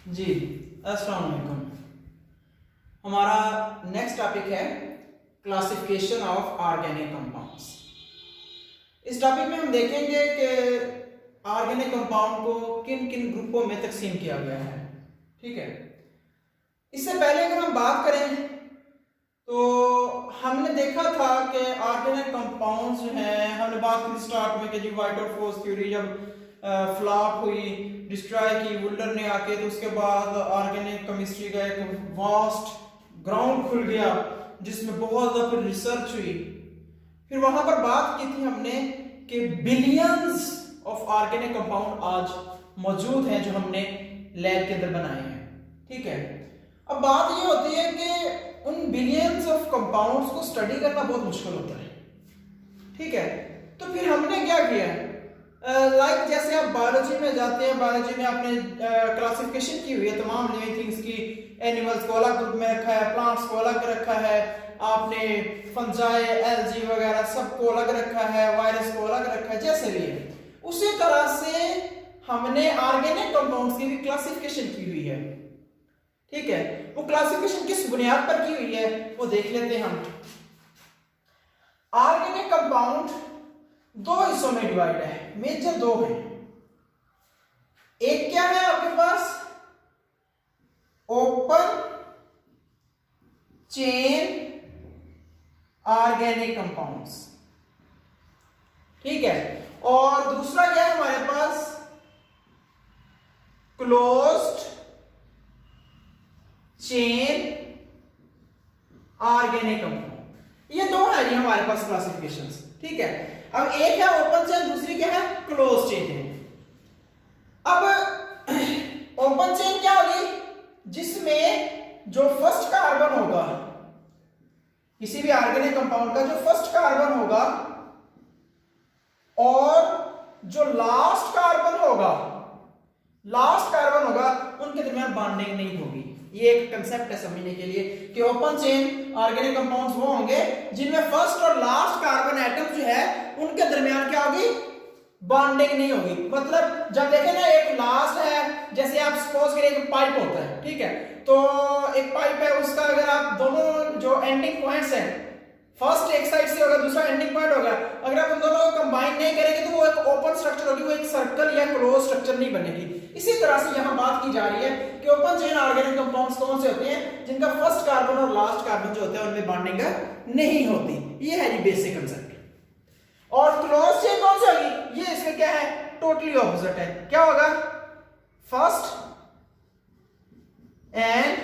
जी अस्सलाम वालेकुम। हमारा नेक्स्ट टॉपिक है क्लासिफिकेशन ऑफ ऑर्गेनिक कंपाउंड्स। इस टॉपिक में हम देखेंगे कि ऑर्गेनिक कंपाउंड को किन किन ग्रुपों में तकसीम किया गया है। ठीक है, इससे पहले अगर हम बात करें तो हमने देखा था कि ऑर्गेनिक कंपाउंड्स जो हैं, हमने बात की स्टार्ट में कि जी वाइट और फोर्स थ्योरी जब फ्लॉप हुई, डिस्ट्रॉय की वुलर ने आके, तो उसके बाद ऑर्गेनिक केमिस्ट्री का एक वास्ट ग्राउंड खुल गया जिसमें बहुत ज्यादा रिसर्च हुई। फिर वहां पर बात की थी हमने कि बिलियंस ऑफ ऑर्गेनिक कंपाउंड आज मौजूद हैं जो हमने लैब के अंदर बनाए हैं। ठीक है, अब बात ये होती है कि उन बिलियंस ऑफ कंपाउंड्स को स्टडी करना बहुत मुश्किल होता है। ठीक है, तो फिर हमने क्या किया, लाइक जैसे आप बायोलॉजी में जाते हैं, बायोलॉजी में आपने क्लासिफिकेशन की हुई है तमाम लिविंग थिंग्स की। एनिमल्स को अलग ग्रुप में रखा है, प्लांट्स को अलग रखा है, आपने फंजाई, एल्गी वगैरह सबको अलग रखा है, वायरस को अलग रखा है, जैसे भी है उसी तरह से हमने ऑर्गेनिक कंपाउंड्स की भी क्लासिफिकेशन की हुई है। ठीक है, वो क्लासिफिकेशन किस बुनियाद पर की हुई है वो देख लेते हैं हम। ऑर्गेनिक कंपाउंड दो हिस्सों में डिवाइड है, मेजर दो है। एक क्या है आपके पास, ओपन चेन ऑर्गेनिक कंपाउंड्स। ठीक है, और दूसरा क्या है हमारे पास, क्लोज्ड चेन ऑर्गेनिक कंपाउंड। ये दो है जी हमारे पास क्लासिफिकेशंस। ठीक है, अब एक है ओपन चेन, दूसरी क्या है, क्लोज चेन है। अब ओपन चेन क्या होगी, जिसमें जो फर्स्ट कार्बन होगा किसी भी ऑर्गेनिक कंपाउंड का, जो फर्स्ट कार्बन होगा और जो लास्ट कार्बन होगा उनके दरमियान बॉन्डिंग नहीं होगी। ये एक कंसेप्ट है समझने के लिए कि ओपन चेन ऑर्गेनिक कंपाउंड्स वो होंगे जिनमें फर्स्ट और लास्ट कार्बन एटम जो है उनके दरमियान क्या होगी, बॉन्डिंग नहीं होगी। मतलब जब देखें ना, एक लास्ट है, जैसे आप सपोज करें एक पाइप होता है। ठीक है, तो एक पाइप है, उसका अगर आप दोनों जो एंडिंग पॉइंट्स हैं, फर्स्ट एक साइड से होगा, दूसरा एंडिंग पॉइंट होगा, अगर आप उन दोनों को कंबाइन नहीं करेंगे तो वो एक ओपन स्ट्रक्चर होगी, वो एक सर्कल या क्लोज स्ट्रक्चर नहीं बनेगी। इसी तरह से यहां बात की जा रही है कि ओपन चेन ऑर्गेनिक कंपाउंड्स कौन से होते हैं, जिनका फर्स्ट कार्बन और लास्ट कार्बन जो होते हैं उनमें बॉन्डिंग नहीं होती। ये है जी बेसिक कंसेप्ट। और क्लोज चेन कौन सी होगी, ये इसमें क्या है, टोटली ऑपोजिट है। क्या होगा, first and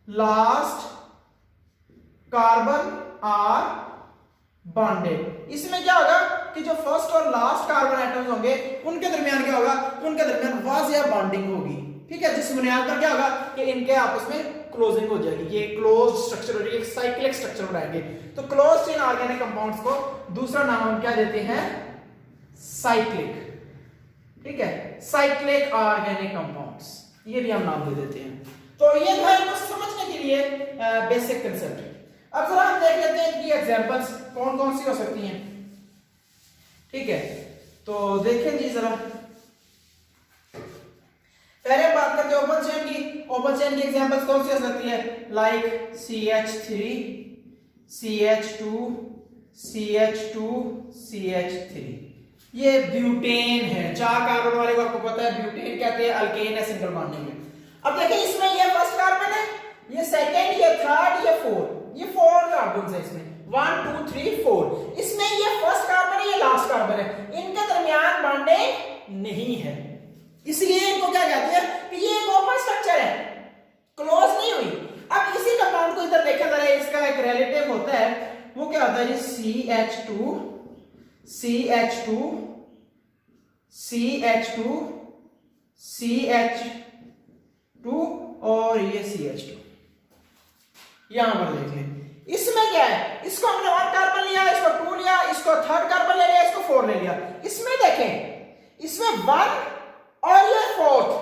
last carbon are bonded. इसमें क्या होगा कि जो फर्स्ट और लास्ट कार्बन एटम्स होंगे उनके दरमियान क्या होगा, उनके दरमियान वाज़िया बॉन्डिंग होगी। ठीक है, जिस बुनियाद पर क्या होगा कि इनके आपस में क्लोजिंग हो जाएगी, ये क्लोज स्ट्रक्चर हो जाएगी, एक साइक्लिक स्ट्रक्चर बनाएंगे। तो क्लोज चेन ऑर्गेनिक कंपाउंड्स को दूसरा नाम हम क्या देते हैं, साइक्लिक। ठीक है, साइक्लिक ऑर्गेनिक कंपाउंड्स, ये भी हम नाम दे देते हैं। तो ये जो है इनको समझने के लिए बेसिक कंसेप्ट। अब जरा हम देख लेते हैं इनकी एग्जांपल्स कौन कौन सी हो सकती हैं। ठीक है, तो देखें जी जरा, पहले बात करते हैं ओपन चेन की। ओपन चेन की एग्जांपल्स कौन सी हो सकती है, like CH3, CH2, CH2, CH3। ये ब्यूटेन है, 4 कार्बन वाले को आपको पता है ब्यूटेन कहते हैं, अल्केन है सिंगल बॉन्डिंग में। अब देखिए इसमें ये फर्स्ट कार्बन है, ये सेकंड, ये थर्ड, ये फोर्थ, ये 4 कार्बन है इसमें, 1 2 3 4। इसमें ये फर्स्ट कार्बन है, ये लास्ट कार्बन है, इनके दरमियान बॉन्डिंग नहीं है, इसलिए इनको क्या कहते हैं कि ये एक ओपन स्ट्रक्चर है, क्लोज नहीं हुई। अब इसी कंपाउंड को इधर देखा जरा, इसका एक रिलेटिव होता है, वो क्या होता है, ये CH2, CH2, CH2, CH2 और ये CH2। यहां पर देख लें, इसमें क्या है, इसको हमने 1 कार्बन लिया, इसको 2 लिया, इसको 3rd कार्बन ले लिया, इसको 4 ले लिया। इसमें देखें, इसमें 1 और ये 4th,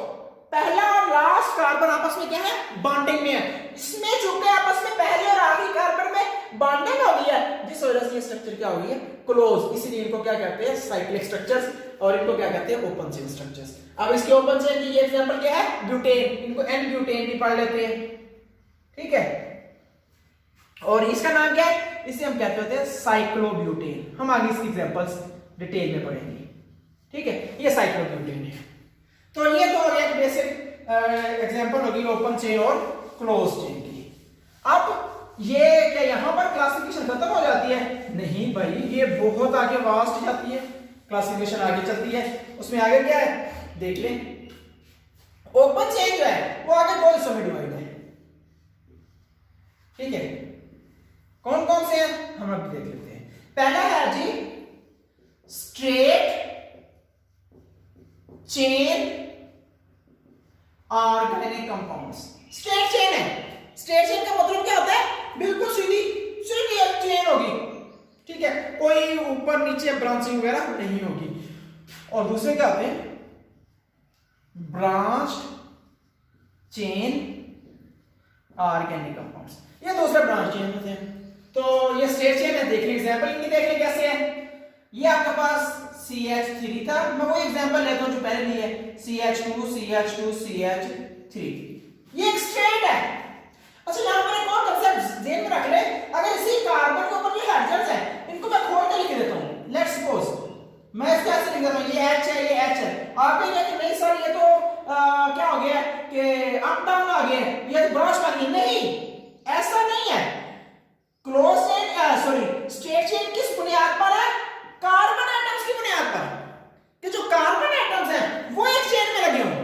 पहला और लास्ट कार्बन आपस में क्या है, बॉन्डिंग में है। इसमें चूंकि आपस में पहले और आखिरी कार्बन में बॉन्डिंग हो गई है, जिस वजह से ये स्ट्रक्चर स्ट्रक्चर क्या होगी, क्लोज, इसीलिए इनको क्या कहते हैं, साइक्लिक स्ट्रक्चर्स, और इनको क्या कहते हैं, ओपन चेन स्ट्रक्चर्स। अब इसके ओपन चेन की ये एग्जांपल क्या है, ब्यूटेन, इनको एन ब्यूटेन भी पढ़ लेते हैं, ठीक है। और इसका नाम क्या है, इसे हम कहते होते हैं साइक्लोब्यूटेन। हम आगे इसकी एग्जांपल्स डिटेल में पढ़ेंगे, ठीक है। ये साइक्लोब्यूटेन है। तो ये तो एक बेसिक एग्जांपल होगी ओपन चेन और क्लोज चेन की। अब ये क्या यहां पर क्लासिफिकेशन खत्म हो जाती है? नहीं भाई, ये बहुत आगे वास्ट जाती है, क्लासिफिकेशन आगे चलती है। उसमें आगे क्या है देख लें। ओपन चेन जो है वो आगे दो हिस्सों में डिवाइड है, ठीक है। कौन कौन से हैं हम अब देख लेते हैं। पहला है जी straight chain organic compounds. Straight chain है, स्ट्रेट चेन का मतलब क्या होता है, बिल्कुल सीधी सीधी एक चेन होगी, ठीक है, कोई ऊपर नीचे ब्रांचिंग वगैरह नहीं होगी। और दूसरे क्या होते हैं, ब्रांच्ड चेन ऑर्गेनिक कंपाउंड्स, ये दूसरे ब्रांच चेन होते हैं। तो ये स्ट्रेट चेन है, देख लें एग्जांपल इनकी, देख लें कैसे है। ये आपके पास CH3 था, मैं वो एग्जांपल लेता हूं जो पहले ली है, CH2 CH2 CH3, ये एक स्ट्रेट है। अच्छा यहां पर एक और कांसेप्ट ध्यान में रख ले, अगर इसी कार्बन के ऊपर जो हाइड्रोजन है इनको मैं खोल के लिख देता हूं, लेट्स सपोज मैं इसको ऐसे लिख देता हूं, ये H है, ये H है। आप कहेंगे कि नहीं सर ये तो क्या हो गया कि अप डाउन आ गया, ये तो ब्रांच बन गई। नहीं, ऐसा नहीं है। Close chain sorry straight chain किस बुनियाद पर है, कार्बन एटम्स की बुनियाद पर, कि जो कार्बन एटम्स हैं वो एक चेन में लगे हों,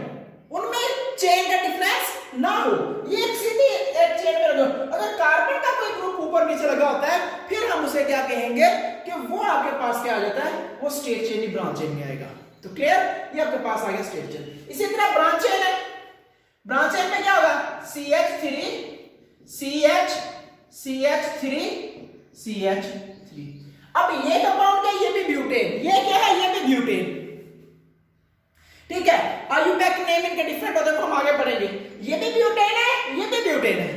उनमें चेन का डिफरेंस ना हो, ये एक सीधी एक चेन में लगे हो। अगर कार्बन का कोई ग्रुप ऊपर नीचे लगा होता है फिर हम उसे क्या कहेंगे कि वो आपके पास क्या आ जाता है, वो स्ट्रेट चेन ही ब्रांच चेन में आएगा। तो क्लियर, ये आपके पास आ गया स्ट्रेट चेन। इसी तरह ब्रांच चेन है, ब्रांच चेन में क्या होगा, CH3 CH CH3 CH3। अब ये कंपाउंड क्या, ये भी ब्यूटेन, ये क्या है, ये भी ब्यूटेन, ठीक है। आयुपैक नेम इनके डिफरेंट होते हैं, हम आगे पढ़ेंगे। ये भी ब्यूटेन है, ये भी ब्यूटेन है।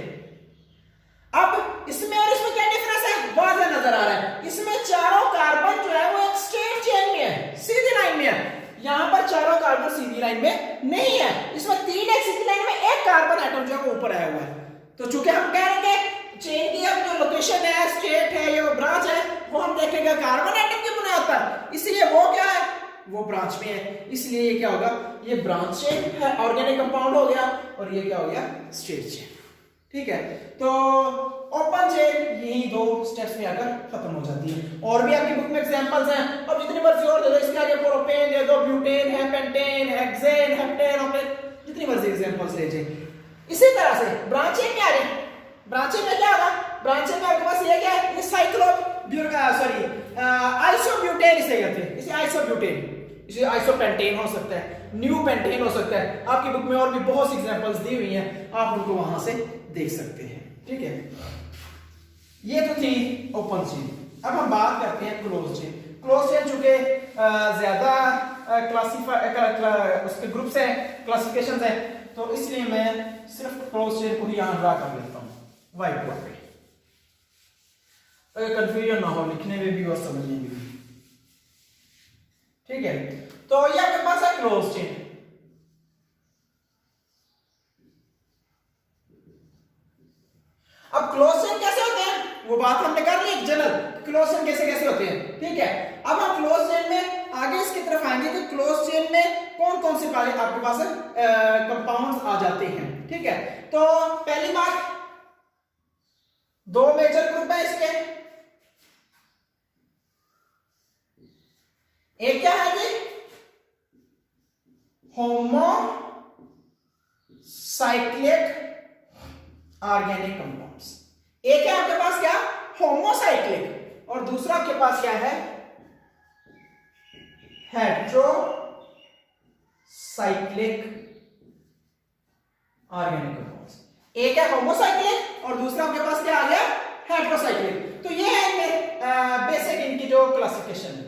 अब इसमें और इसमें क्या डिफरेंस है, वाज़ेह नजर आ रहा है। इसमें चारों कार्बन जो है वो एक स्ट्रेट चेन में है, सीधी लाइन में है। यहां पर चारों कार्बन सीधी लाइन में नहीं है, इसमें तीन एक सीधी लाइन में, एक कार्बन एटम जो है वो ऊपर आया हुआ है। तो चूंकि हम कह रहे हैं चेन की अब जो लोकेशन है, स्ट्रेट है या ब्रांच है, वो हम देखेंगे कार्बन एटम की बुनियाद पर, इसलिए वो क्या है, वो ब्रांच में है। इसलिए ये क्या होगा, ये ब्रांच चेन है, ऑर्गेनिक कंपाउंड हो गया, और ये क्या हो गया, स्ट्रेट चेन, ठीक है। तो ओपन चेन यही दो स्टेप्स में आकर खत्म हो जाती है। और भी आपकी बुक में एग्जांपल्स हैं, अब जितनी मर्जी और दे दो, इसके आगे प्रोपेन दे दो, ब्यूटेन है, पेंटेन, हेक्सेन, हेप्टेन, ऑक्टेन, जितनी मर्जी एग्जांपल्स ले जाइए। इसी तरह से ब्रांच चेन में आ रही, ब्रांच चेन में क्या होगा, ब्रांच चेन में आपके पास ये क्या है, ये आइसोब्यूटेन इसे कहते हैं, इसे आइसोब्यूटेन, इसे आइसोपेंटेन हो सकता है, न्यू पेंटेन हो सकता है। आपकी बुक में और भी बहुत सी एग्जांपल्स दी हुई हैं, आप उनको वहां से देख सकते हैं, ठीक है। ये तो थी ओपन चेन। अब हम बात करते हैं क्लोज चेन। क्लोज चेन चूंकि ज्यादा क्लासिफाई उसके ग्रुप्स हैं, क्लासिफिकेशंस हैं, तो इसलिए मैं सिर्फ क्लोज चेन को ही यहां ड्रा कर लेता हूं व्हाइट बोर्ड पे, अगर कंफ्यूजन ना हो लिखने में भी और समझने में भी, ठीक है। तो ये आपके पास है क्लोज चेन। अब क्लोज चेन कैसे होते हैं वो बात हमने कर ली, जनरल क्लोज चेन कैसे कैसे होते हैं, ठीक है। अब हम क्लोज चेन में आगे इसकी तरफ आएंगे कि क्लोज चेन में कौन कौन से पहले आपके पास कंपाउंड्स आ जाते हैं, ठीक है। तो पहली बात, दो मेजर ग्रुप है इसके, एक क्या है जी, होमो साइक्लिक ऑर्गेनिक कंपाउंड्स। एक है आपके पास क्या, होमोसाइक्लिक, और दूसरा आपके पास क्या है, हेट्रोसाइक्लिक ऑर्गेनिक कंपाउंड्स। एक है होमोसाइक्लिक और दूसरा आपके पास क्या आ गया, हेट्रोसाइक्लिक। तो ये है बेसिक इनकी जो क्लासिफिकेशन है।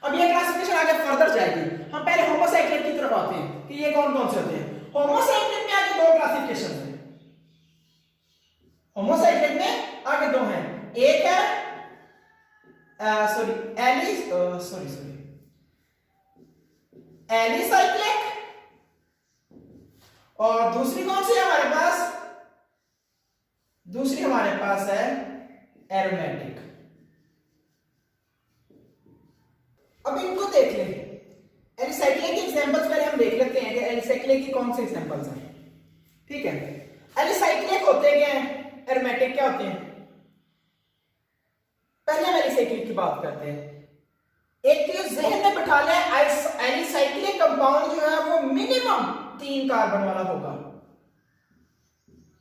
अब ये क्लासिफिकेशन आगे फर्दर जाएगी, हम पहले होमोसाइक्लिक की तरफ आते हैं कि ये कौन कौन से होते हैं। होमोसाइक्लिक में आगे दो क्लासिफिकेशन है, होमोसाइक्लिक में आगे दो हैं, एक है एलिसाइक्लिक, और दूसरी कौन सी है हमारे पास? दूसरी हमारे पास है एरोमेटिक। अब इनको देख लें। एलिसाइक्लिक के एग्जांपल्स पहले हम देख लेते हैं कि एलिसाइक्लिक की कौन से एग्जांपल्स हैं। ठीक है, एलिसाइक्लिक होते क्या हैं, एरोमेटिक क्या होते हैं? पहले हम एलिसाइक्लिक की बात करते हैं। एक चीज जहन में बिठा लें, एलिसाइक्लिक कंपाउंड जो है वो मिनिमम 3 कार्बन वाला होगा।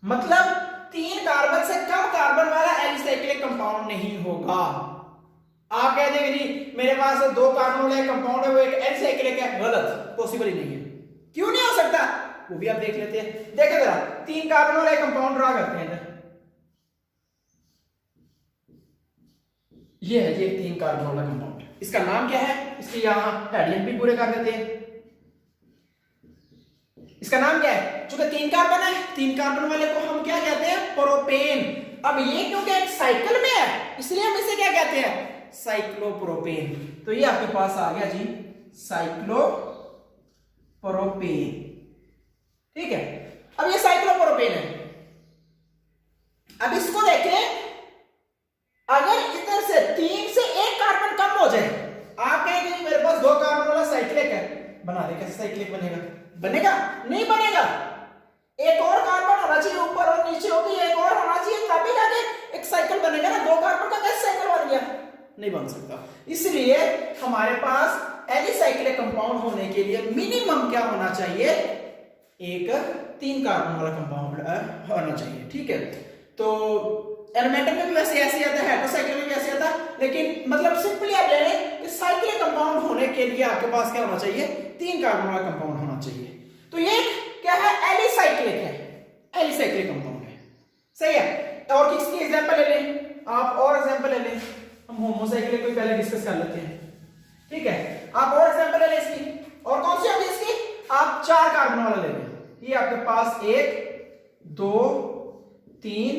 मतलब 3 कार्बन से कम कार्बन वाला एलिसाइक्लिक कंपाउंड नहीं होगा। आप कह देंगे नहीं मेरे पास 2 कार्बन वाला कंपाउंड है वो एक एलिसाइक्लिक है, गलत, पॉसिबल ही नहीं है। क्यों नहीं हो सकता? वो भी आप देख लेते हैं। देखो जरा, 3 कार्बन वाला कंपाउंड ड्रा करते हैं इधर। ये है ये 3 कार्बन वाला कंपाउंड। इसका नाम क्या है? इसके यहां हेडिंग भी पूरे कर देते हैं। इसका नाम क्या है? चूंकि 3 कार्बन है, 3 कार्बन वाले को हम क्या कहते हैं? प्रोपेन। अब ये क्योंकि एक साइकिल में है इसलिए हम इसे क्या कहते हैं? साइक्लोप्रोपेन। तो ये आपके पास आ गया जी साइक्लोप्रोपेन। ठीक है, अब ये साइक्लोप्रोपेन है। अब इसको देखें, अगर इधर से 3 से 1 कार्बन कम हो जाए, आप कहेंगे मेरे पास 2 कार्बन वाला साइक्लिक है, बना दे। कैसे साइक्लिक बनेगा? बनेगा नहीं बनेगा। एक और कार्बन होना चाहिए, ऊपर और नीचे होगी, एक और होना चाहिए, तभी जाके एक साइकिल बनेगा ना। 2 कार्बन का कैसे साइकिल बन गया? नहीं बन सकता। इसलिए हमारे पास एलिसाइक्लिक कंपाउंड होने के लिए मिनिमम क्या होना चाहिए? एक 3 कार्बन वाला कंपाउंड होना चाहिए। ठीक है, तो एरोमेटिक में भी वैसे ऐसे आता है, हेटेरोसाइक्लिक में भी ऐसे आता है, लेकिन मतलब सिंपली आप ले लें कि साइक्लिक कंपाउंड होने के लिए आपके पास क्या होना चाहिए? 3 कार्बन वाला कंपाउंड होना चाहिए। तो ये क्या है? एलिसाइक्लिक है, एलिसाइक्लिक कंपाउंड है। सही है। और किसकी एग्जांपल ले लें आप? और एग्जांपल ले लें, हम होमोसाइक्लिक को पहले डिस्कस कर लेते हैं। ठीक है, आप और एग्जांपल ले लें इसकी। और कौन सी होगी इसकी? आप 4 कार्बन वाला ले लें। ये आपके पास 1 2 3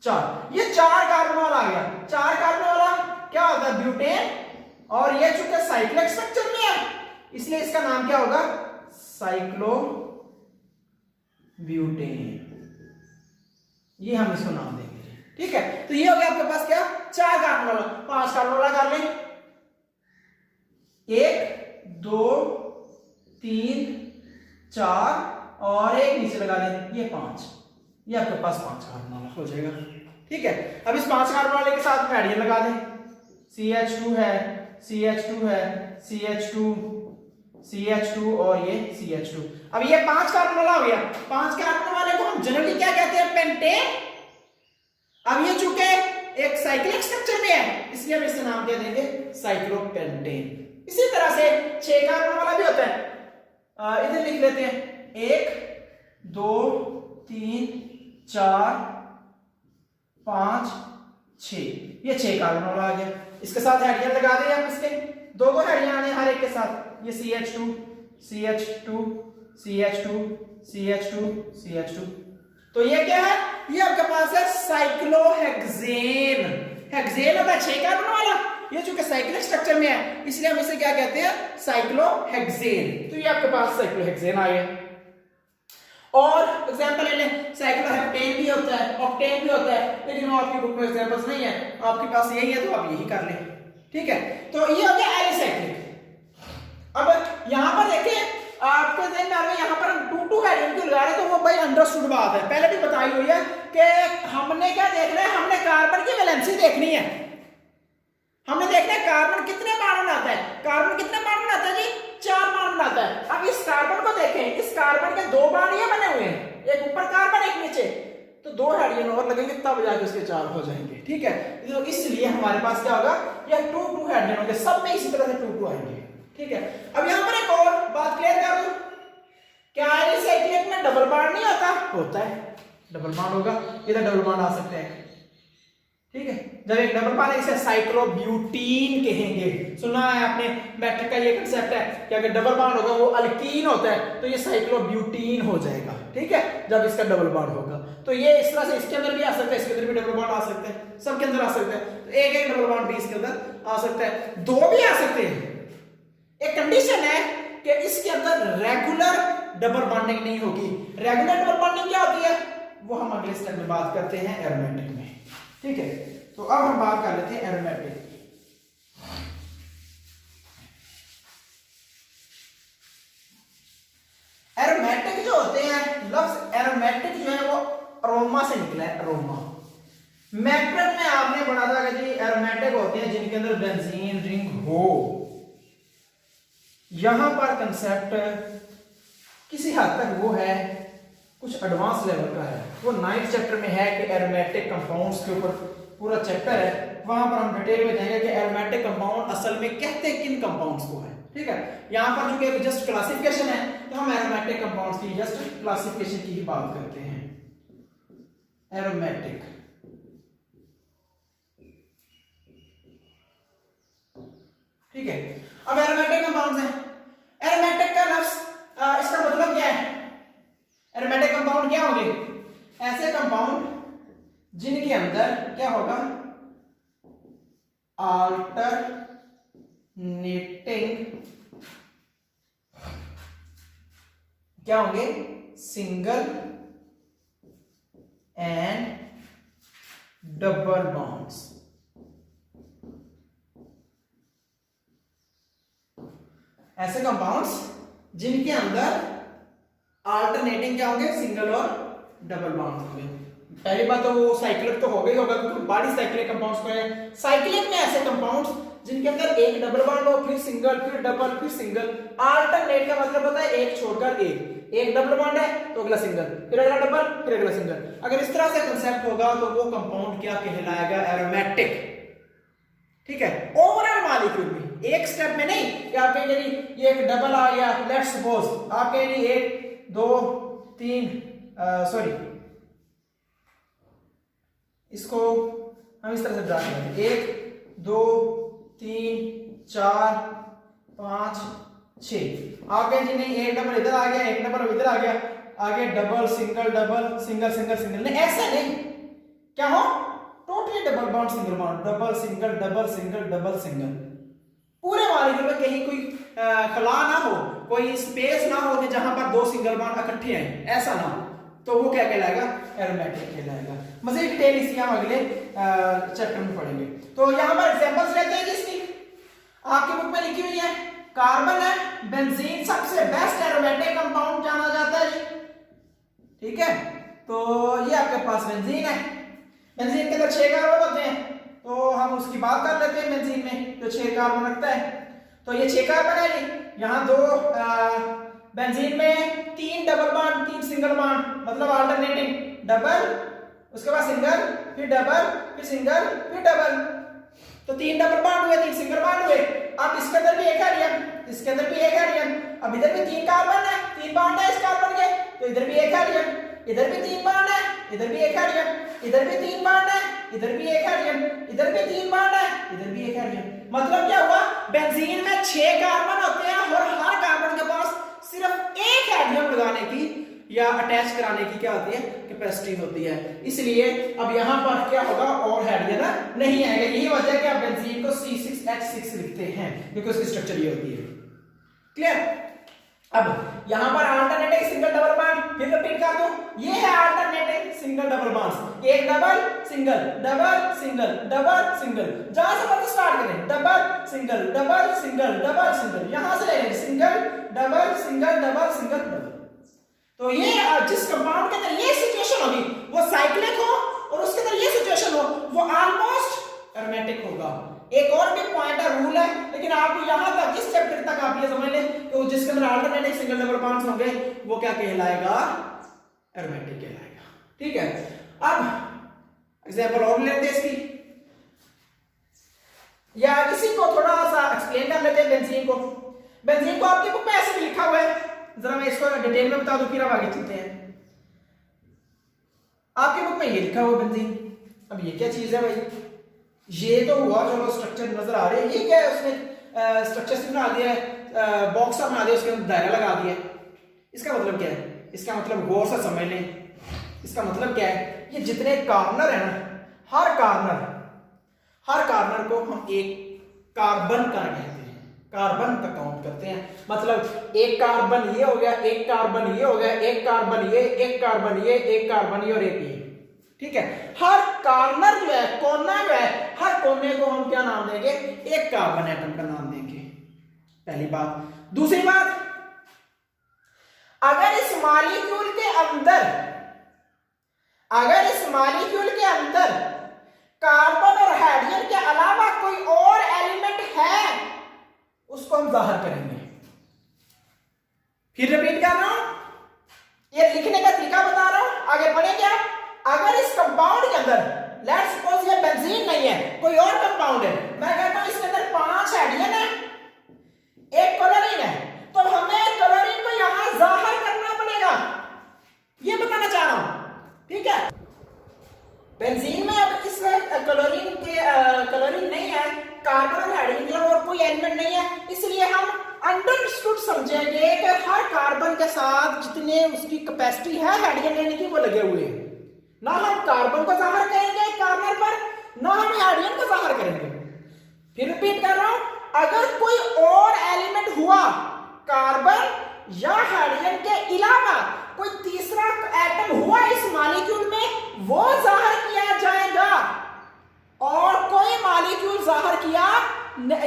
4, ये 4 कार्बन वाला आ गया। 4 कार्बन वाला क्या होता है? ब्यूटेन। और ये चूंकि साइक्लिक स्ट्रक्चर में है इसलिए इसका नाम क्या होगा? साइक्लोब्यूटेन। ये हम इसको नाम देंगे। ठीक है, तो ये हो गया आपके पास क्या? 4 कार्बन वाला। 5 कार्बन वाला कर लें, 1 2 3 4 और एक नीचे लगा दें, ये 5। ये आपके पास 5 कार्बन वाला हो जाएगा। ठीक है, अब इस 5 कार्बन वाले के साथ हाइड्रोजन लगा दें। CH2 है, CH2 है, CH2 CH2 और ये CH2। अब ये 5 कार्बन वाला हो गया। 5 कार्बन वाले को हम जनरली क्या कहते हैं? पेंटेन। अब ये चूंकि एक साइक्लिक स्ट्रक्चर में है इसलिए हम इसका नाम क्या देंगे? साइक्लोपेंटेन। इसी तरह से 6 कार्बन वाला भी होता है। इधर लिख लेते हैं 1 2 3 4 5 6। ये 6 कार्बन वाला आ गया। इसके साथ हाइड्रोजन लगा दें आप। इसके 2 हाइड्रोजन आने हर एक के साथ। ये CH2 CH2 CH2 CH2 CH2। तो ये क्या है? ये आपके पास है साइक्लोहेक्सेन। हेक्सेन होता है 6 कार्बन वाला। ये चूंकि साइक्लिक स्ट्रक्चर में है इसलिए हम इसे क्या कहते हैं? साइक्लोहेक्सेन। तो ये आपके पास साइक्लोहेक्सेन आ गया। और एग्जांपल ले लें, साइक्लोहेप्टेन भी होता है, ऑक्टेन भी होता है, लेकिन वो आपकी बुक में एग्जांपल्स नहीं है, आपके पास यही है तो आप यही कर लें। ठीक है, तो ये हो गया एलिसाइक्लिक। अब यहां पर देखिए, आपके ध्यान में यहां पर हम 2 हाइड्रोजन क्यों लगा रहे हैं? तो वो भाई अंडरस्टूड बात है, पहले भी बताई हुई है कि हमने क्या देखना है? हमने कार्बन की वैलेंसी देखनी है। हमने देखना है कार्बन कितने बार बनाता है। कार्बन कितने बार बनाता है जी? 4 बार बनाता है। अब इस कार्बन को देखें, इस कार्बन के 2 बार ये बने हुए हैं, एक ऊपर कार्बन एक नीचे, तो 2 हाइड्रोजन और लगेंगे तब जाके उसके 4 हो जाएंगे। ठीक है, तो इसलिए हमारे पास क्या होगा? ये 2 हाइड्रोजन होंगे, सब में इसी तरह से 2 आएंगे। ठीक है, अब यहां पर एक और बात क्लियर कर दूं, क्या एलिसाइक्लिक में डबल बॉन्ड नहीं होता? होता है, डबल बॉन्ड होगा, इधर डबल बॉन्ड आ सकते हैं। ठीक है, जब एक डबल बॉन्ड है इसे साइक्लोब्यूटीन कहेंगे। सुना है आपने, मैट्रिक का ये कंसेप्ट है कि अगर डबल बॉन्ड होगा वो अल्कीन होता है तो ये साइक्लोब्यूटीन हो जाएगा, ठीक है, जब इसका डबल बॉन्ड होगा। तो ये इस तरह से इसके अंदर भी आ सकता है, इसके अंदर भी डबल बॉन्ड आ सकते हैं, सबके अंदर आ सकता है। तो एक एक डबल बॉन्ड भी इसके अंदर आ सकता है, दो भी आ सकते हैं। एक कंडीशन है कि इसके अंदर रेगुलर डबल बॉन्डिंग नहीं होगी। रेगुलर डबल बॉन्डिंग क्या होती है वो हम अगले स्टेप में बात करते हैं एरोमेटिक में, ठीक है। तो अब हम बात कर लेते हैं एरोमेटिक। एरोमेटिक जो होते हैं, लफ्ज एरोमेटिक जो है वो अरोमा से निकला है, अरोमा। मैट्रिक में आपने पढ़ा था कि जी एरोमेटिक होते हैं जिनके अंदर बेंजीन रिंग हो। यहां पर कंसेप्ट किसी हद तक वो है, कुछ एडवांस लेवल का है, वो 9th चैप्टर में है कि एरोमेटिक कंपाउंड्स के ऊपर पूरा चैप्टर है, वहां पर हम डिटेल में जाएंगे कि एरोमेटिक कंपाउंड असल में कहते किन कंपाउंड्स को है, ठीक है। यहां पर जो कि जस्ट क्लासिफिकेशन है तो हम एरोमेटिक कंपाउंड्स की जस्ट क्लासिफिकेशन की ही बात करते हैं। एरोमेटिक, ठीक है। अब एरोमेटिक कंपाउंड्स हैं, एरोमेटिक का लफ्ज इसका मतलब क्या है? एरोमेटिक कंपाउंड क्या होंगे? ऐसे कंपाउंड जिनके अंदर क्या होगा, अल्टरनेटिंग क्या होंगे, सिंगल एंड डबल बॉन्ड्स। ऐसे कंपाउंड्स जिनके अंदर अल्टरनेटिंग क्या होंगे, सिंगल और डबल बॉन्ड होंगे। पहली बात तो वो साइक्लिक तो हो गई होगा क्योंकि बॉडी साइक्लिक कंपाउंड्स को है। साइक्लिक में ऐसे कंपाउंड्स जिनके अंदर एक डबल बॉन्ड हो, फिर सिंगल, फिर डबल, फिर सिंगल। अल्टरनेट का मतलब होता है एक छोड़कर एक डबल बॉन्ड है तो अगला सिंगल, फिर अगला डबल, फिर अगला सिंगल। अगर इस तरह से कंसेप्ट होगा तो वो कंपाउंड क्या कहलाएगा, एरोमेटिक, ठीक है। ओवरऑल मॉलिक्यूल में एक स्टेप में नहीं कि आप कहेंगे ये एक डबल आ गया, लेट्स सपोज आप कहेंगे 1 2 3 सॉरी इसको हम इस तरह से ड्रा करेंगे, 1 2 3 4 5 6। आप कहेंगे नहीं एक डबल इधर आ गया, एक डबल इधर आ गया, आगे double single double single single single, नहीं ऐसा नहीं। क्या हो, totally double bond single bond, double single double single double single. पूरे मॉलिक्यूल में कहीं कोई खला ना हो, कोई स्पेस ना हो कि जहां पर दो सिंगल बॉन्ड इकट्ठे हैं, ऐसा ना हो, तो वो क्या कहलाएगा, एरोमेटिक कहलाएगा। मजीद डिटेल इसकी हम अगले चैप्टर में पढ़ेंगे। तो यहां पर एग्जांपल्स लेते हैं जिसकी आपकी बुक में लिखी हुई है। कार्बन है, बेंजीन सबसे बेस्ट एरोमेटिक कंपाउंड जाना जाता है जी, ठीक है। तो ये आपके पास बेंजीन है, बेंजीन के अंदर 6 कार्बन होते हैं, तो हम उसकी बात कर लेते हैं। बेंजीन में तो 6 कार्बन रखता है, तो ये 6 कार्बन है जी। यहाँ 2 बेंजीन में 3 डबल बॉन्ड 3 सिंगल बॉन्ड, मतलब अल्टरनेटिंग, डबल उसके बाद सिंगल, फिर डबल, फिर सिंगल, फिर डबल, तो 3 डबल बॉन्ड हुए, 3 सिंगल बॉन्ड हुए। अब इसके अंदर भी एक हाइड्रोजन, इसके अंदर भी एक हाइड्रोजन, अब इधर भी 3 कार्बन है, 3 बॉन्ड है इस कार्बन के, तो इधर भी एक हाइड्रोजन, इधर भी 3 बॉन्ड है, इधर भी एक हाइड्रोजन, इधर भी 3 बॉन्ड है, इधर भी एक हाइड्रोजन, इधर भी 3 बॉन्ड है, इधर भी एक हाइड्रोजन। मतलब क्या हुआ, बेंजीन में 6 कार्बन होते हैं और हर कार्बन के पास सिर्फ एक हाइड्रोजन लगाने की या अटैच कराने की क्या होती है, कैपेसिटी होती है। इसलिए अब यहां पर क्या होगा, और हाइड्रोजन नहीं आएगा। यही वजह है कि आप बेंजीन को C6H6 लिखते हैं क्योंकि उसकी स्ट्रक्चर ये होती है। क्लियर। अब यहां पर अल्टरनेटिंग सिंगल डबल बॉन्ड, फिर रिपीट कर दो, ये है अल्टरनेटिंग सिंगल डबल बॉन्ड्स, एक double single double single double single, जहां से मतलब स्टार्ट करें, double single double single double single, यहां से ले लें single double single double single double. तो ये जिस कंपाउंड के अंदर ये सिचुएशन होगी वो साइक्लिक हो और उसके अंदर ये सिचुएशन हो वो ऑलमोस्ट एरोमेटिक होगा। एक और भी पॉइंट है, रूल है, लेकिन आपको यहां तक इस चैप्टर तक आप ये समझ लें कि जिसके अंदर अल्टरनेटिंग सिंगल डबल बॉन्ड्स होंगे वो क्या कहलाएगा, एरोमेटिक कहलाएगा, ठीक है। अब एग्जांपल और लेते हैं इसकी, या इसी को थोड़ा सा एक्सप्लेन कर लेते हैं। बेंजीन को आपकी बुक में ऐसे भी लिखा हुआ है, जरा मैं इसको डिटेल में बता दूं फिर हम आगे चलते हैं। आपकी बुक में ये लिखा हुआ बेंजीन। अब ये क्या चीज है भाई, ये तो हुआ, चलो स्ट्रक्चर नजर आ रही है। ये क्या है, उसने स्ट्रक्चर से बना दिया है, बॉक्स सा बना दिया, उसके अंदर दायरा लगा दिया। इसका मतलब क्या है? इसका मतलब गौर से समझ लें। इसका मतलब क्या है, ये जितने कॉर्नर है ना, हर कॉर्नर को हम एक कार्बन का कहते हैं, कार्बन का काउंट करते हैं। मतलब एक कार्बन ये हो गया, एक कार्बन ये हो गया, एक कार्बन ये, एक कार्बन ये, एक कार्बन ये और एक ये। ठीक है, हर कॉर्नर जो है, कोना जो है, हर कोने को हम क्या नाम देंगे? एक कार्बन एटम का नाम देंगे। पहली बात। दूसरी बात, अगर इस मॉलिक्यूल के अंदर कार्बन और हाइड्रोजन के अलावा कोई और एलिमेंट है, उसको हम जाहिर करेंगे। फिर रिपीट कर रहा हूं, ये लिखने का तरीका बता रहा हूं, आगे बढ़ेंगे आप। अगर इस कंपाउंड के अंदर, लेट्स सपोज ये बेंजीन नहीं है, कोई और कंपाउंड है, मैं कहता हूं इसके अंदर 5 हाइड्रोजन है, एक क्लोरीन है, तो हमें क्लोरीन को यहां जाहिर करना पड़ेगा, ये बताना चाह रहा हूं। ठीक है, बेंजीन में अब इस क्लोरीन नहीं है, कार्बन और हाइड्रोजन और कोई एलिमेंट नहीं है, इसलिए हम अंडरस्टूड समझेंगे कि हर कार्बन के साथ जितने उसकी कैपेसिटी है हाइड्रोजन लेने की, वो लगे हुए हैं। ना हम कार्बन को जाहिर करेंगे कॉर्नर पर, ना हम हाइड्रोजन को जाहिर करेंगे। फिर रिपीट कर रहा हूं, अगर कोई और एलिमेंट हुआ कार्बन या हाइड्रोजन के अलावा, कोई तीसरा एटम हुआ इस मॉलिक्यूल में, वो जाहिर किया जाएगा। और कोई मॉलिक्यूल जाहिर किया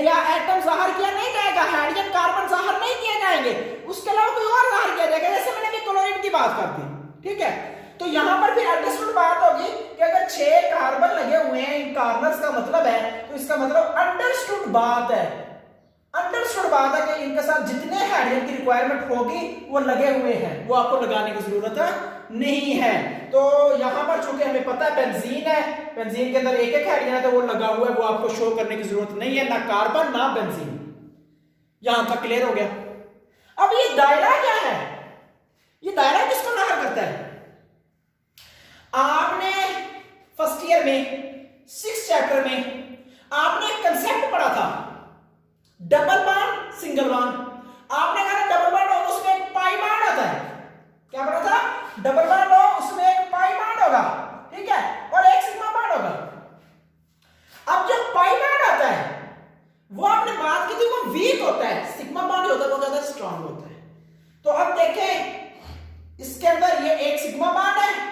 या एटम जाहिर किया नहीं जाएगा, हाइड्रोजन कार्बन जाहिर नहीं किए जाएंगे, उसके अलावा कोई और जाहिर किया जाएगा। जैसे मैंने अभी क्लोरीन की बात कर दी। ठीक है, तो यहां पर फिर अंडरस्टूड बात होगी कि अगर 6 कार्बन लगे हुए हैं इन कॉर्नर्स का मतलब है, तो इसका मतलब अंडरस्टूड बात है कि इनके साथ जितने हाइड्रोजन की रिक्वायरमेंट होगी वो लगे हुए हैं, वो आपको लगाने की जरूरत नहीं है। तो यहां पर चूंकि हमें पता है बेंजीन है, बेंजीन के अंदर एक हाइड्रोजन है, तो वो लगा हुआ है, वो आपको शो करने की जरूरत नहीं है, ना कार्बन ना बेंजीन। यहां तक क्लियर हो गया। अब ये दायरा क्या है? ये दायरा किसको जाहिर करता है? आपने फर्स्ट ईयर में 6th चैप्टर में आपने एक कंसेप्ट पढ़ा था, डबल बॉन्ड सिंगल बॉन्ड। आपने कहा डबल बॉन्ड हो उसमें एक पाई बॉन्ड आता है। क्या पढ़ा था? डबल बॉन्ड हो उसमें एक पाई बॉन्ड होगा, ठीक है, और एक सिग्मा बॉन्ड होगा। अब जो पाई बॉन्ड आता है वो आपने बात की थी, वो वीक होता है, सिग्मा बॉन्ड होता है वो ज्यादा स्ट्रांग होता है। तो अब देखें, इसके अंदर ये एक सिग्मा बॉन्ड है,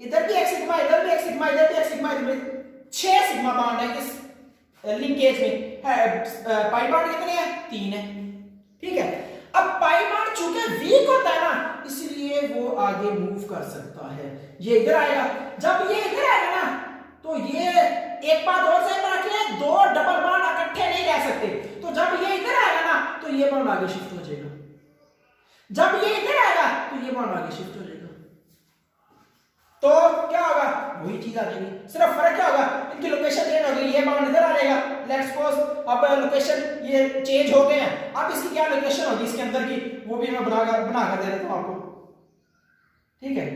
इधर भी एक सिग्मा, इधर भी एक सिग्मा, इधर भी एक सिग्मा, इधर भी 6 सिग्मा बॉन्ड है इस लिंकेज में। पाई बॉन्ड कितने हैं? 3 है। ठीक है, अब पाई बॉन्ड चूंकि वीक होता है ना, इसलिए वो आगे मूव कर सकता है। ये इधर आएगा, जब ये इधर आएगा ना, तो ये एक बात और से रख ले, 2 डबल बॉन्ड इकट्ठे नहीं रह सकते। तो जब ये इधर आएगा ना, तो ये बॉन्ड आगे शिफ्ट हो जाएगा, जब ये इधर आएगा तो ये बॉन्ड आगे शिफ्ट हो जाएगा। तो क्या होगा? वही चीज आ जाएगी, सिर्फ फर्क क्या होगा? इनकी लोकेशन चेंज हो गई, ये बॉन्ड इधर आ जाएगा, लेट्स सपोज अब लोकेशन ये चेंज हो गए हैं, अब इसकी क्या लोकेशन होगी इसके अंदर की, वो भी मैं बना कर दे देता हूं आपको। ठीक है,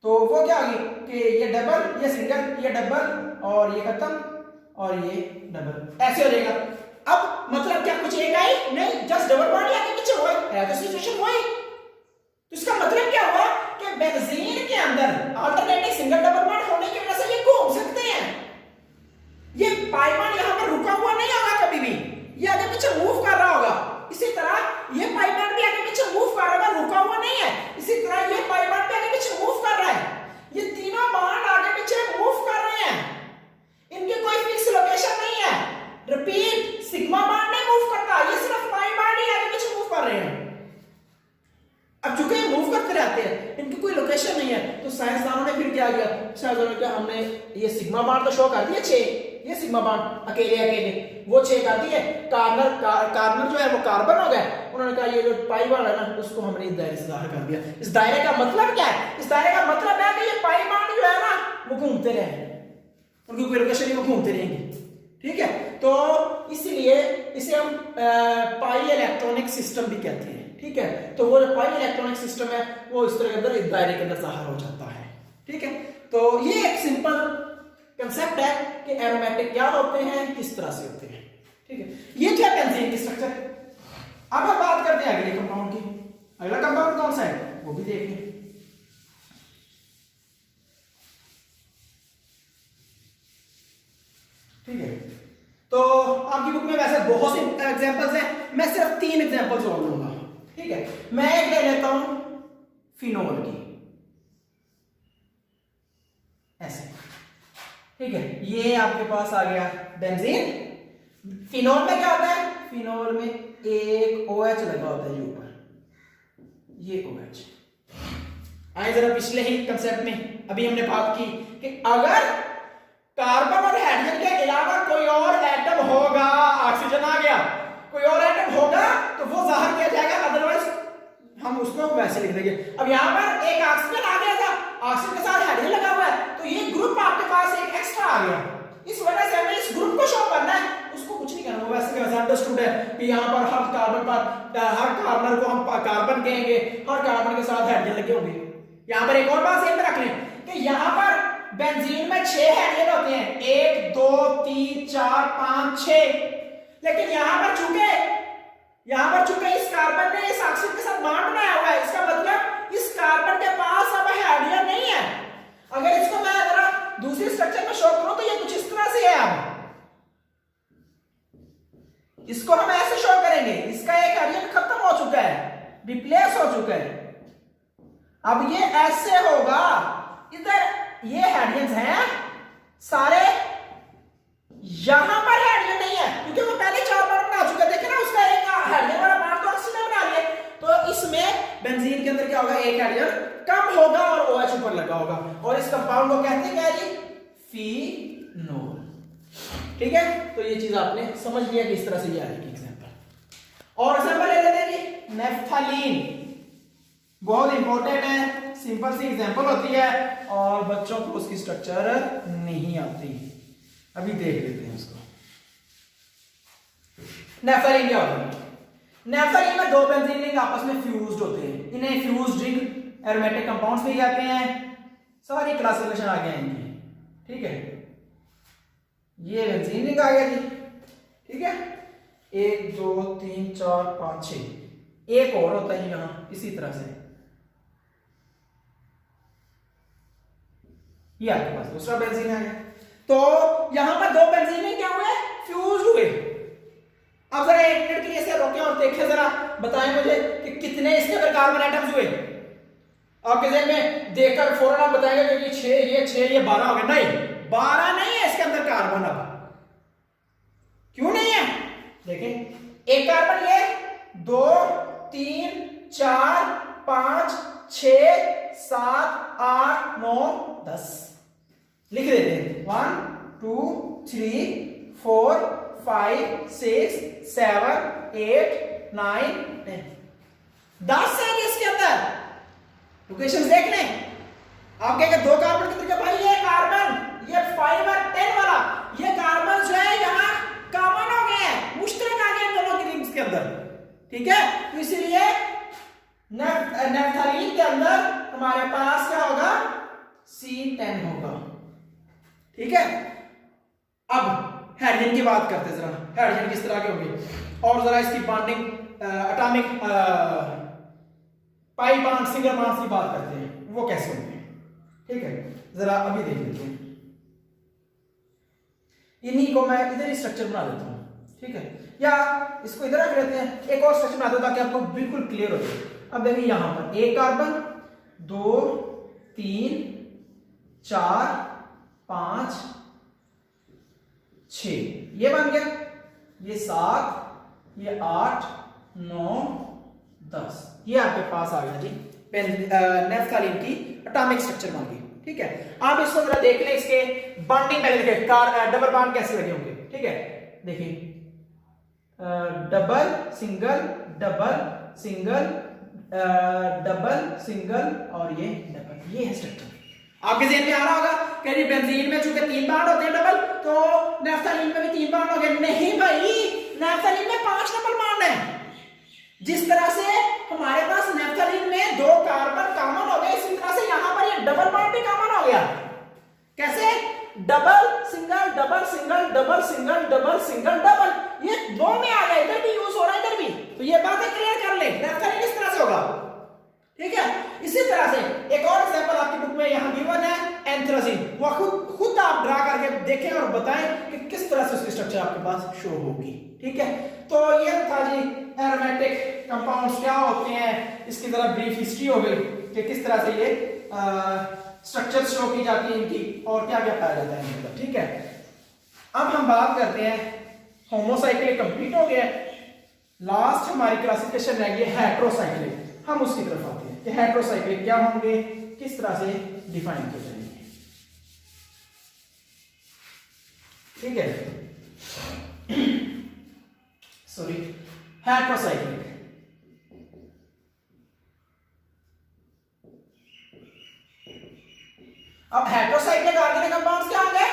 तो वो क्या होगी कि ये डबल, ये सिंगल, ये डबल और ये खत्म और ये डबल, ऐसे हो जाएगा। अब मतलब क्या कुछ एक आई नहीं, जस्ट डबल बॉन्ड आगे पीछे हुआ है, तो सिचुएशन वही। तो इसका मतलब क्या हुआ कि बेंजीन के अंदर अल्टरनेटिव सिंगल डबल बॉन्ड होने की वजह से ये घूम सकते हैं। ये पाई बॉन्ड यहां पर रुका हुआ नहीं होगा कभी भी, ये आगे पीछे मूव कर रहा होगा। इसी तरह ये पाई बॉन्ड भी आगे पीछे मूव कर रहा होगा, रुका हुआ नहीं है। इसी तरह ये पाई बॉन्ड भी आगे पीछे मूव कर रहा है। ये तीनों बॉन्ड आगे पीछे मूव कर रहे हैं, इनकी कोई फिक्स लोकेशन नहीं है। रिपीट, सिग्मा बॉन्ड नहीं मूव करता, ये सिर्फ पाई बॉन्ड ही आगे पीछे मूव कर रहे हैं। अब चूंकि ये मूव करते रहते हैं, इनकी कोई लोकेशन नहीं है, तो साइंसदानों ने फिर क्या किया? साइंसदानों ने क्या, हमने ये सिग्मा बॉन्ड तो शो कर दिया 6, ये सिग्मा बॉन्ड अकेले वो 6 कर दिए, कार्बन जो है वो कार्बन हो गया। उन्होंने कहा ये जो पाई बॉन्ड है ना, उसको हमने इस दायरे से जाहिर कर दिया। इस दायरे का मतलब क्या है? इस दायरे का मतलब है कि ये पाई बॉन्ड जो है ना, वो घूमते रहे, उनकी कोई लोकेशन नहीं, वो घूमते रहेंगे। ठीक है, तो इसलिए इसे हम पाई इलेक्ट्रॉनिक सिस्टम भी कहते हैं। ठीक है, तो वो जो पाई इलेक्ट्रॉनिक सिस्टम है वो इस तरह के अंदर एक दायरे के अंदर जाहिर हो जाता है। ठीक है, तो ये एक सिंपल कंसेप्ट है कि एरोमेटिक क्या होते हैं, किस तरह से होते हैं। ठीक है, ये क्या बेंजीन की स्ट्रक्चर है। अब हम बात करते हैं अगले कंपाउंड की। अगला कंपाउंड कौन सा है वो भी देख लें। ठीक है, तो आपकी बुक में वैसे बहुत सी एग्जांपल्स हैं, मैं सिर्फ 3 एग्जांपल्स और लूंगा। ठीक है, मैं एक ले लेता हूं फिनोल की, ऐसे। ठीक है, ये आपके पास आ गया बेंजीन। फिनोल में क्या होता है, फिनोल में एक OH लगा होता है ये ऊपर, ये OH। आइए जरा पिछले ही कंसेप्ट में अभी हमने बात की कि अगर कार्बन और हाइड्रोजन के अलावा कोई और एटम होगा, ऑक्सीजन आ गया, कोई और एटम होगा तो वो जाहिर किया जाएगा, अदरवाइज हम उसको वैसे लिख देंगे। अब यहां पर एक ऑक्सीजन आ गया था, ऑक्सीजन के साथ हाइड्रोजन लगा हुआ है, तो ये ग्रुप आपके पास एक एक्स्ट्रा आ गया। इस वजह से हमें इस ग्रुप को शो करना है, उसको कुछ नहीं करना, वो वैसे अंडरस्टूड है कि यहां पर हर कार्बन पर, हर कार्बन को हम कार्बन कहेंगे, हर कार्बन के साथ हाइड्रोजन लगे होंगे। यहां पर एक और बात ध्यान में रख लें कि यहां पर बेंजीन में 6 हाइड्रोजन होते हैं, 1 2 3 4 5 6। लेकिन यहां पर चूंकि इस कार्बन ने इस ऑक्सीजन के साथ बॉन्ड बनाया हुआ है, इसका मतलब इस कार्बन के पास अब हाइड्रोजन नहीं है। अगर इसको मैं जरा दूसरी स्ट्रक्चर में शो करूं तो ये कुछ इस तरह से है। अब इसको हम ऐसे शो करेंगे, इसका एक हाइड्रोजन खत्म हो चुका है, रिप्लेस हो चुका है। अब ये ऐसे होगा, इधर ये हाइड्रोजन हैं सारे, यहां पर हाइड्रोजन नहीं है क्योंकि वो पहले 4 बॉन्ड बना चुका है। देखे ना, उसका एक हाइड्रोजन वाला बॉन्ड तो ऑक्सीजन बना लिया, तो इसमें बेंजीन के अंदर क्या होगा, एक हाइड्रोजन कम होगा और OH ऊपर लगा होगा, और इस कंपाउंड को कहते हैं क्या जी, फिनोल। ठीक है, तो ये चीज आपने समझ लिया कि इस तरह से ये आएगी एग्जांपल। और एग्जांपल ले लेते हैं जी नेफ्थलीन, बहुत इंपॉर्टेंट है, सिंपल सी एग्जांपल होती है और बच्चों को उसकी स्ट्रक्चर नहीं आती। अभी देख लेते हैं उसको। नेफ्थलीन क्या होता है, नेफ्थलीन में 2 बेंजीन रिंग आपस में फ्यूज्ड होते हैं, इन्हें फ्यूज्ड रिंग एरोमेटिक कंपाउंड्स भी कहते हैं। सारी क्लासिफिकेशन आ गया इनकी। ठीक है, ये बेंजीन रिंग आ गया जी। ठीक है, 1 2 3 4 5 6, एक और होता है यहां इसी तरह से, ये आपके पास दूसरा बेंजीन आ गया। तो यहां पर 2 बेंजीन रिंग क्या हुए, फ्यूज हुए। अब जरा 1 मिनट के लिए इसे रोकें और देखें, जरा बताएं मुझे कि कितने इसके अंदर कार्बन एटम्स हुए। आपके ज़हन में देखकर फौरन आप बताएंगे कि ये 6 ये 12 हो गए। नहीं, 12 नहीं है इसके अंदर कार्बन। अब क्यों नहीं है, देखें, एक कार्बन ये 2 3 4 5 6 7 8 9 10 लिख देते हैं। 1 2 3 4 5 6 7 8 9 10 10 है इसके अंदर। लोकेशंस देख लें, आप कहेंगे 2 कार्बन कितने का, भाई ये कार्बन, ये 5 और 10 वाला, ये कार्बन जो है यहां कॉमन हो गए हैं, मुश्तरक आ गए दोनों की रिंग्स के अंदर। ठीक है, तो इसीलिए नेफ्थलीन के अंदर हमारे पास क्या होगा, C10 होगा। ठीक है, अब हाइड्रोजन की बात करते हैं जरा, हाइड्रोजन किस तरह के होंगे और जरा इसकी bonding atomic pi bond, single bond की बात करते हैं, वो कैसे होंगे। ठीक है, जरा अभी देख लेते हैं। इन्हीं को मैं इधर ही स्ट्रक्चर बना देता हूं। ठीक है, या इसको इधर रख लेते हैं, एक और स्ट्रक्चर बना दो ताकि आपको बिल्कुल क्लियर हो जाए। अब देखिए यहां पर 1 कार्बन 2 3 4 5 6, ये बन गया, ये 7, ये 8 9 10, ये आपके पास आ गया जी नेफ्थलीन की एटॉमिक स्ट्रक्चर बन गई। ठीक है, आप इसको जरा देख लें, इसके बॉन्डिंग पहले देखिए, डबल बॉन्ड कैसे लगे होंगे। ठीक है, देखिए double single double single double single और ये डबल, ये है स्ट्रक्चर। आपके ज़हन में आ रहा होगा कि बेंजीन में चूंकि 3 बॉन्ड होते हैं डबल, तो नेफ्थलीन में भी 3 बॉन्ड हो गए। नहीं भाई, नेफ्थलीन में 5 डबल बॉन्ड है। जिस तरह से हमारे पास नेफ्थलीन में 2 कार्बन कॉमन हो गए, इसी तरह से यहां पर ये डबल बॉन्ड भी कॉमन हो गया। कैसे, double single double single double single double single double, ये दो में आ गया, इधर भी यूज हो रहा है इधर भी, तो ये बातें क्लियर कर ले। मैथड इस तरह से होगा, ठीक है। इसी तरह से एक और एग्जांपल आपकी बुक में यहां गिवन है एंथ्रासीन, वो खुद आप ड्रा करके देखें और बताएं कि किस तरह से उसकी स्ट्रक्चर आपके पास शो होगी, ठीक है। तो ये था जी एरोमेटिक कंपाउंड्स क्या होते हैं, इसकी तरह ब्रीफ हिस्ट्री हो गई कि किस तरह से ये स्ट्रक्चर शो की जाती है इनकी और क्या क्या पाया जाता है इनके अंदर, ठीक है। अब हम बात करते हैं, होमोसाइक्लिक कंप्लीट हो गया, लास्ट हमारी क्लासिफिकेशन रह गई हेटेरोसाइक्लिक। हम उसकी तरफ आते हैं कि हेटेरोसाइक्लिक क्या होंगे, किस तरह से डिफाइन किए जाएंगे, ठीक है। सॉरी, हेटेरोसाइक्लिक, अब हेटेरोसाइक्लिक ऑर्गेनिक कंपाउंड्स क्या होंगे,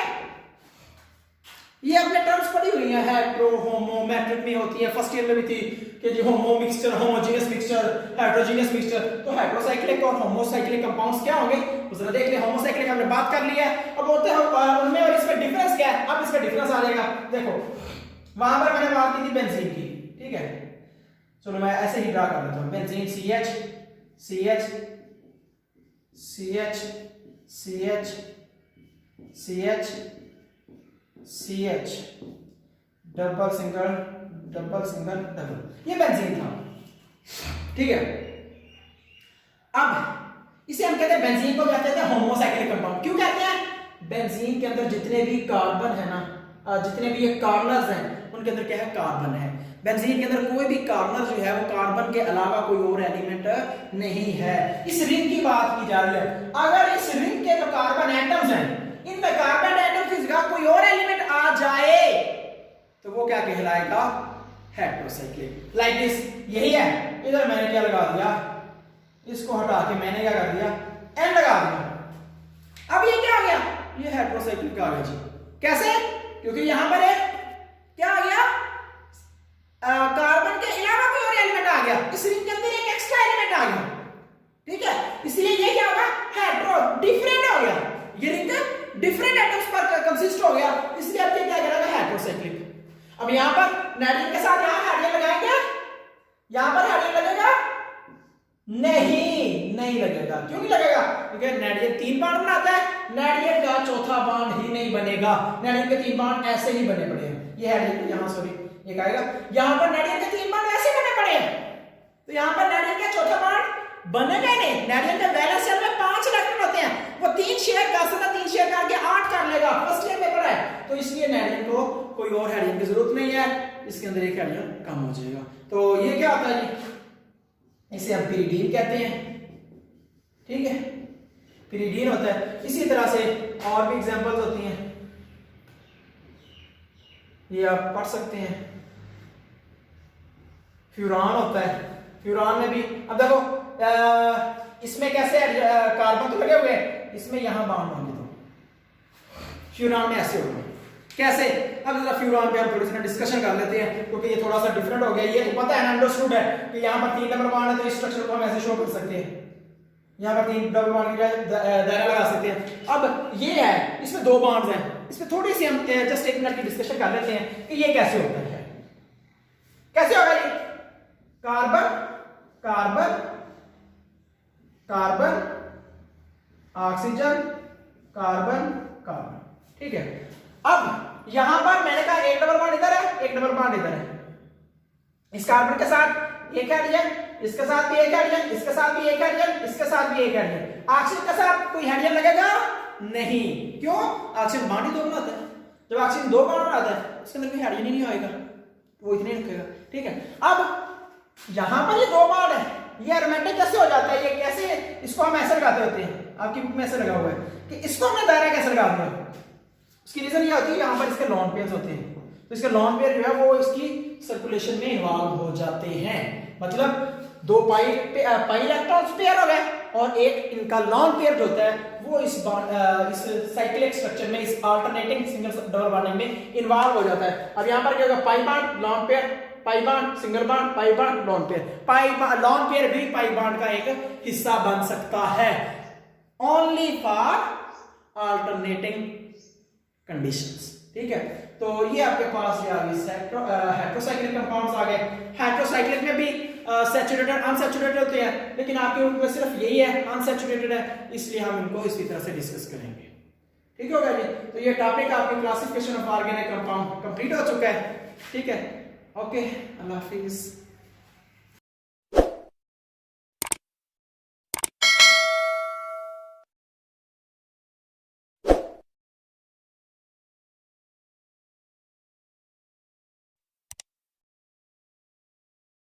ये अपने टर्म्स पढ़ी हुई है, हेटेरो होमो मैट्रिक में होती है, फर्स्ट ईयर में भी थी कि जी homo mixture, homogeneous mixture, heterogeneous mixture. तो हेटेरोसाइक्लिक और होमोसाइक्लिक कंपाउंड्स क्या होंगे, तो जरा देख ले। होमोसाइक्लिक हमने बात कर लिया है, अब होते हैं उनमें और इसमें डिफरेंस क्या है। अब इसका डिफरेंस आ जाएगा, देखो वहां पर मैंने बात की थी बेंजीन की, ठीक है। चलो मैं ऐसे ही ड्रा कर देता हूं, benzene CH CH CH CH CH CH double single double single double, ये बेंजीन था, ठीक है। अब इसे हम कहते हैं, बेंजीन को क्या कहते हैं, होमोसाइक्लिक कंपाउंड। क्यों कहते हैं, बेंजीन के अंदर जितने भी कार्बन है ना, जितने भी ये कार्बन्स हैं उनके अंदर क्या है, कार्बन है। बेंजीन के अंदर कोई भी कार्बन जो है वो कार्बन के अलावा कोई और एलिमेंट नहीं है। इस रिंग की बात की जा रही है, अगर इस रिंग के जो कार्बन एटम्स हैं इनमें कार्बन एटम की जगह कोई और एलिमेंट आ जाए तो वो क्या कहलाएगा, हेटेरोसाइक्लिक। लाइक दिस, यही है, इधर मैंने क्या लगा दिया, इसको हटा के मैंने क्या कर दिया, N लगा दिया। अब ये क्या आ गया, ये हेटेरोसाइक्लिक आ गया जी। कैसे, क्योंकि यहां पर एक क्या आ गया, कार्बन के अलावा कोई और एलिमेंट आ गया, इस रिंग के अंदर एक एक्स्ट्रा एलिमेंट आ गया, ठीक है। इसलिए ये क्या होगा, हेटेरो, डिफरेंट हो गया, ये रिंग डिफरेंट एटम्स पर कंसिस्ट हो गया, इसलिए अब ये क्या कहलाएगा, हेटेरोसाइक्लिक। अब यहां पर नाइट्रोजन के साथ यहां हाइड्रोजन लगाएंगे, यहां पर हाइड्रोजन लगेगा नहीं लगेगा। क्यों नहीं लगेगा, क्योंकि नाइट्रोजन 3 बॉन्ड बनाता है, नाइट्रोजन का चौथा बॉन्ड ही नहीं बनेगा, नाइट्रोजन के 3 बॉन्ड ऐसे ही बने पड़े हैं। ये हाइड्रोजन यहां, सॉरी ये आएगा, यहां पर नाइट्रोजन के 3 बॉन्ड ऐसे बने पड़े हैं, तो यहां पर नाइट्रोजन का चौथा बॉन्ड बनेगा ही नहीं। नाइट्रोजन के वैलेंस शेल में 5 इलेक्ट्रॉन होते हैं, वो 3 शेयर कर सकता, 3 शेयर करके 8 कर लेगा, फर्स्ट ईयर में पढ़ा है। तो इसलिए नाइट्रोजन को कोई और हाइड्रोजन की जरूरत नहीं है, इसके अंदर एक हाइड्रोजन कम हो जाएगा। तो ये क्या होता है जी, इसे हम पिरिडीन कहते हैं, ठीक है, पिरिडीन होता है। इसी तरह से और भी एग्जांपल्स होती हैं, ये आप पढ़ सकते हैं। फ्यूरान होता है, फ्यूरान में भी अब देखो इसमें कैसे कार्बन तो लगे हुए हैं, इसमें यहां बाउंड होंगे, तो फ्यूरान में ऐसे होगा, कैसे। अब जरा फ्यूरान पे हम थोड़ी सी डिस्कशन कर लेते हैं, क्योंकि ये थोड़ा सा डिफरेंट हो गया। ये तो पता है, अंडरस्टूड है कि यहां पर 3 डबल बॉन्ड है, तो इस स्ट्रक्चर को हम ऐसे शो कर सकते हैं, यहां पर 3 डबल बॉन्ड का दायरा लगा सकते हैं। अब ये है, इसमें 2 बॉन्ड्स हैं, इसमें थोड़ी सी हम जस्ट 1 मिनट की डिस्कशन कर लेते हैं कि ये कैसे होता है। कैसे होगा ये, carbon carbon carbon oxygen carbon carbon, ठीक है। अब यहां पर मैंने कहा 1 डबल बॉन्ड इधर है, 1 डबल बॉन्ड इधर है, इस कार्बन के साथ एक हाइड्रोजन, इसके साथ भी एक हाइड्रोजन, इसके साथ भी एक हाइड्रोजन, इसके साथ भी एक हाइड्रोजन। ऑक्सीजन के साथ कोई हाइड्रोजन लगेगा नहीं, क्यों, ऑक्सीजन बॉन्ड ही 2 बनाता है। जब ऑक्सीजन 2 बॉन्ड बनाता है उसके अंदर कोई हाइड्रोजन ही नहीं आएगा, वो इतने ही रखेगा, ठीक है। अब यहां पर ये 2 बॉन्ड है, ये एरोमेटिक कैसे हो जाता है, ये कैसे, इसको हम ऐसे लगाते होते हैं, आपकी बुक में ऐसे लगा हुआ है कि इसको हमने दायरा कैसे लगा दिया। उसकी रीजन ये होती है, यहां पर इसके लॉन पेयर्स होते हैं, तो इसके लॉन पेयर जो है वो इसकी सर्कुलेशन में इन्वॉल्व हो जाते हैं, मतलब 2 पाई इलेक्ट्रॉन्स पेयर हो गए और एक इनका लॉन पेयर जो होता है वो इस साइक्लिक स्ट्रक्चर में, इस अल्टरनेटिंग सिंगल डबल बॉन्डिंग में इन्वॉल्व हो जाता है। अब यहां पर क्या होगा, pi bond lone pair, pi bond single bond, pi bond lone pair, lone pair भी पाई बॉन्ड का एक हिस्सा बन सकता है, ओनली फॉर अल्टरनेटिंग कंडीशंस। ठीक है, तो ये आपके पास ये आ गई हेटेरोसाइक्लिक कंपाउंड्स आ गए। हेटेरोसाइक्लिक में भी सैचुरेटेड अनसैचुरेटेड होते हैं, लेकिन आपके ग्रुप में सिर्फ यही है अनसैचुरेटेड है, इसलिए हम इनको इसी तरह से डिस्कस करेंगे। ठीक होगा जी, तो ये टॉपिक आपकी classification of organic compound complete हो चुका है। ठीक है, ओके, अल्लाह हाफिज।